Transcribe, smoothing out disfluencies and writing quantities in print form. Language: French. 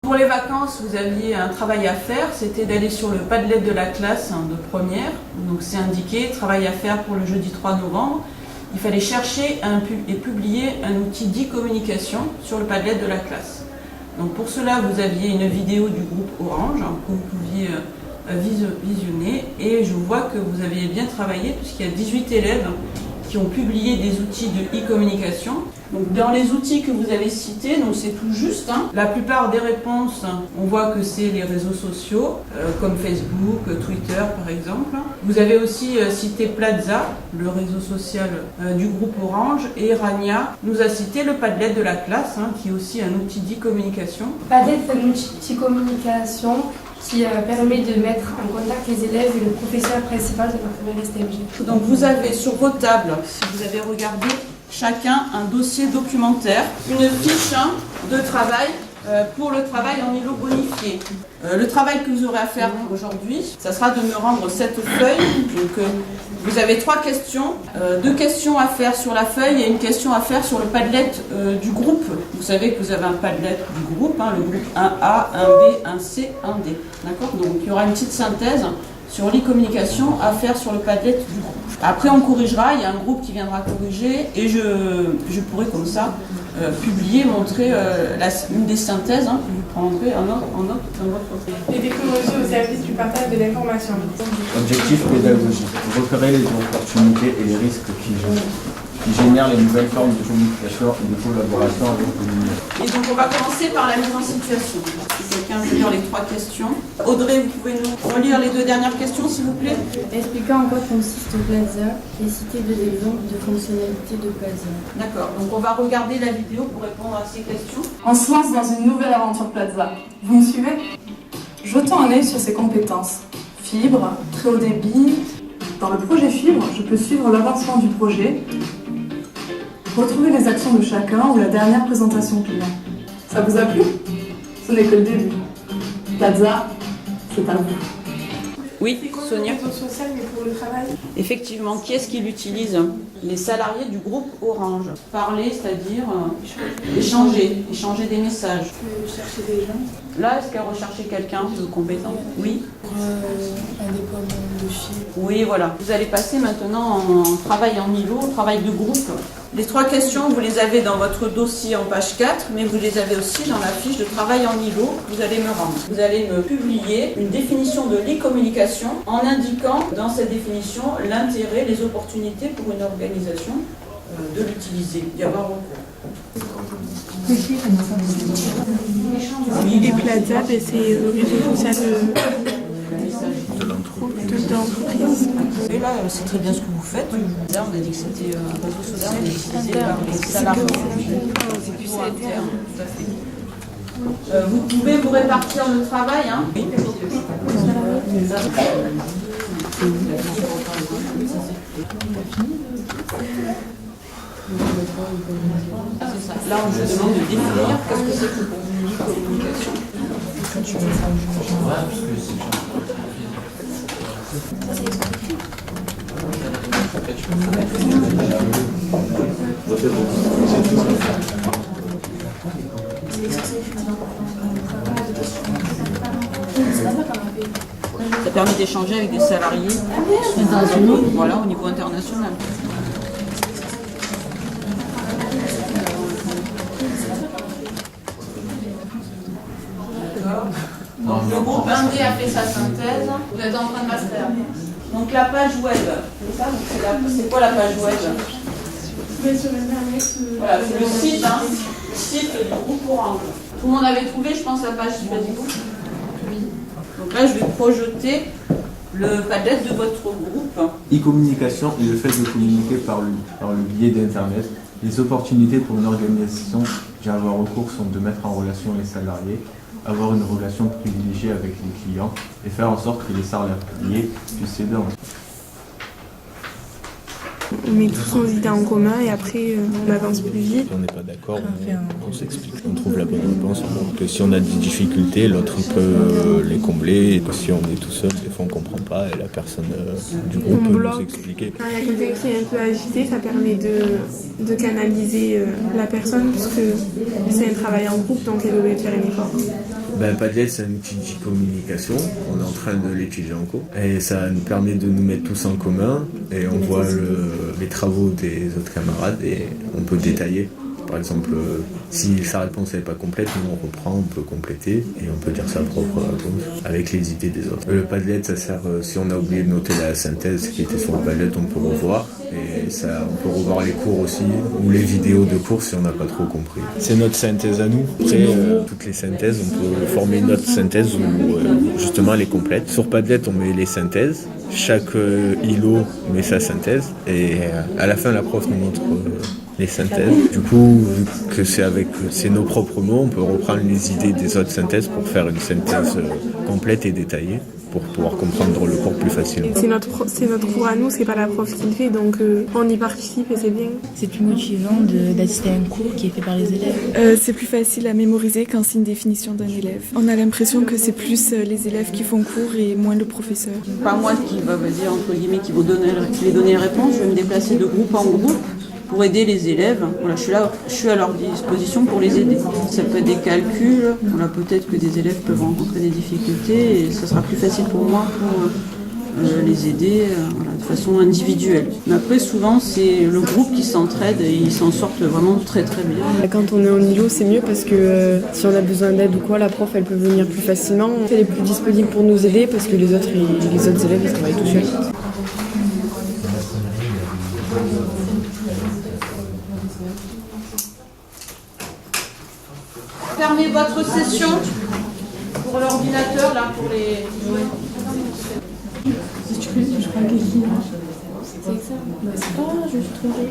Pour les vacances, vous aviez un travail à faire, c'était d'aller sur le Padlet de la classe de première. Donc c'est indiqué, travail à faire pour le jeudi 3 novembre. Il fallait chercher et publier un outil d'e-communication sur le Padlet de la classe. Donc pour cela, vous aviez une vidéo du groupe Orange que vous pouviez visionner, et je vois que vous avez bien travaillé puisqu'il y a 18 élèves qui ont publié des outils de e-communication. Donc dans les outils que vous avez cités, donc c'est tout juste, la plupart des réponses, on voit que c'est les réseaux sociaux, comme Facebook, Twitter par exemple. Vous avez aussi cité Plaza, le réseau social du groupe Orange, et Rania nous a cité le Padlet de la classe, qui est aussi un outil d'e-communication. Padlet, c'est un outil de communication qui permet de mettre en contact les élèves et le professeur principal de la première STMG. Donc vous avez sur vos tables, si vous avez regardé, chacun un dossier documentaire, une fiche de travail pour le travail en îlot bonifié. Le travail que vous aurez à faire aujourd'hui, ça sera de me rendre cette feuille. Donc, vous avez 3 questions, 2 questions à faire sur la feuille et une question à faire sur le Padlet du groupe. Vous savez que vous avez un Padlet du groupe, le groupe 1A, 1B, 1C, 1D. D'accord ? Donc il y aura une petite synthèse sur l'e-communication à faire sur le Padlet du groupe. Après on corrigera, il y a un groupe qui viendra corriger et je pourrai comme ça publier, montrer une des synthèses que vous prendrez en note dans votre feuille. Les technologies au service du partage de l'information. Objectif pédagogique. Repérer les opportunités et les risques qui génèrent les nouvelles formes de communication et de collaboration avec les. Et donc on va commencer par la mise en situation. Si quelqu'un veut lire les 3 questions. Audrey, vous pouvez nous relire les 2 dernières questions s'il vous plaît. Expliquez en quoi consiste Plaza et citez 2 exemples de fonctionnalités de Plaza. D'accord, donc on va regarder la vidéo pour répondre à ces questions. On se lance dans une nouvelle aventure Plaza. Vous me suivez? Jetons un œil sur ses compétences. Fibre, très haut débit. Dans le projet Fibre, je peux suivre l'avancement du projet, retrouver les actions de chacun ou la dernière présentation client. Ça vous a plu? Ce n'est que le début. Plaza, c'est à vous. Oui, Sonia. Réseau social, mais pour le travail. Effectivement, qui est-ce qui l'utilise? Les salariés du groupe Orange. Parler, c'est-à-dire échanger des messages. Chercher des gens. Là, est-ce qu'elle recherchait quelqu'un de compétent? Oui. Un déploiement de fibre. Oui, voilà. Vous allez passer maintenant en travail en îlot, travail de groupe. Les 3 questions, vous les avez dans votre dossier en page 4, mais vous les avez aussi dans la fiche de travail en îlot. Vous allez me rendre. Vous allez me publier une définition de l'e-communication en indiquant dans cette définition l'intérêt, les opportunités pour une organisation de l'utiliser, d'y avoir recours. Et Plaza, c'est le réseau social de l'entreprise. Et là, c'est très bien ce que vous faites. Là, on a dit que c'était un réseau social utilisé par les salariés. Plutôt interne, tout à fait. Vous pouvez vous répartir le travail, Oui. Là, on vous demande de définir qu'est-ce que c'est que pour vous l'e-communication. Ça permet d'échanger avec des salariés au niveau international. Le groupe 1D a fait sa synthèse, vous êtes en train de master. Donc la page web, c'est ça? C'est quoi la page web? Voilà, c'est le site du groupe Orange. Tout le monde avait trouvé, je pense, la page Facebook. Oui. Donc là, je vais projeter le Padlet de votre groupe. E-communication est le fait de communiquer par le biais d'Internet. Les opportunités pour une organisation qui a avoir recours sont de mettre en relation les salariés, avoir une relation privilégiée avec les clients et faire en sorte que les salariés puissent s'aider ensemble. on met tous nos idées en commun et après on avance plus vite. Si on n'est pas d'accord, on s'explique, on trouve la bonne réponse. Donc si on a des difficultés, l'autre il peut les combler. Et si on est tout seul, des fois on ne comprend pas et la personne du groupe peut nous expliquer. Quand il y a quelqu'un qui est un peu agité, ça permet de canaliser la personne parce que c'est un travail en groupe, donc elle est obligée de faire un effort. Padlet, c'est un outil de communication. On est en train de l'étudier en cours. Et ça nous permet de nous mettre tous en commun. Et on voit les travaux des autres camarades et on peut détailler. Par exemple, si sa réponse n'est pas complète, nous on reprend, on peut compléter et on peut dire sa propre réponse avec les idées des autres. Le Padlet, ça sert, si on a oublié de noter la synthèse qui était sur le Padlet, on peut revoir. Et ça, on peut revoir les cours aussi, ou les vidéos de cours si on n'a pas trop compris. C'est notre synthèse à nous. Après, toutes les synthèses, on peut former une autre synthèse où justement elle est complète. Sur Padlet, on met les synthèses. Chaque îlot met sa synthèse. Et à la fin, la prof nous montre les synthèses. Du coup, vu que c'est nos propres mots, on peut reprendre les idées des autres synthèses pour faire une synthèse complète et détaillée, pour pouvoir comprendre le cours plus facilement. C'est notre cours à nous, c'est pas la prof qui le fait, donc on y participe et c'est bien. C'est plus motivant d'assister à un cours qui est fait par les élèves. C'est plus facile à mémoriser quand c'est une définition d'un élève. On a l'impression que c'est plus les élèves qui font cours et moins le professeur. Pas moi qui va dire, entre guillemets, qui va les donner les réponses. Je vais me déplacer de groupe en groupe pour aider les élèves. Voilà, je suis à leur disposition pour les aider. Ça peut être des calculs, voilà, peut-être que des élèves peuvent rencontrer des difficultés et ça sera plus facile pour moi pour les aider voilà, de façon individuelle. Mais après, souvent, c'est le groupe qui s'entraide et ils s'en sortent vraiment très très bien. Quand on est en îlot, c'est mieux parce que si on a besoin d'aide ou quoi, la prof, elle peut venir plus facilement. Elle est plus disponible pour nous aider parce que les autres élèves, ils travaillent tout seuls. Fermez votre session pour l'ordinateur, là, pour les... Si tu peux, je crois que c'est ça. C'est pas, je suis trompée.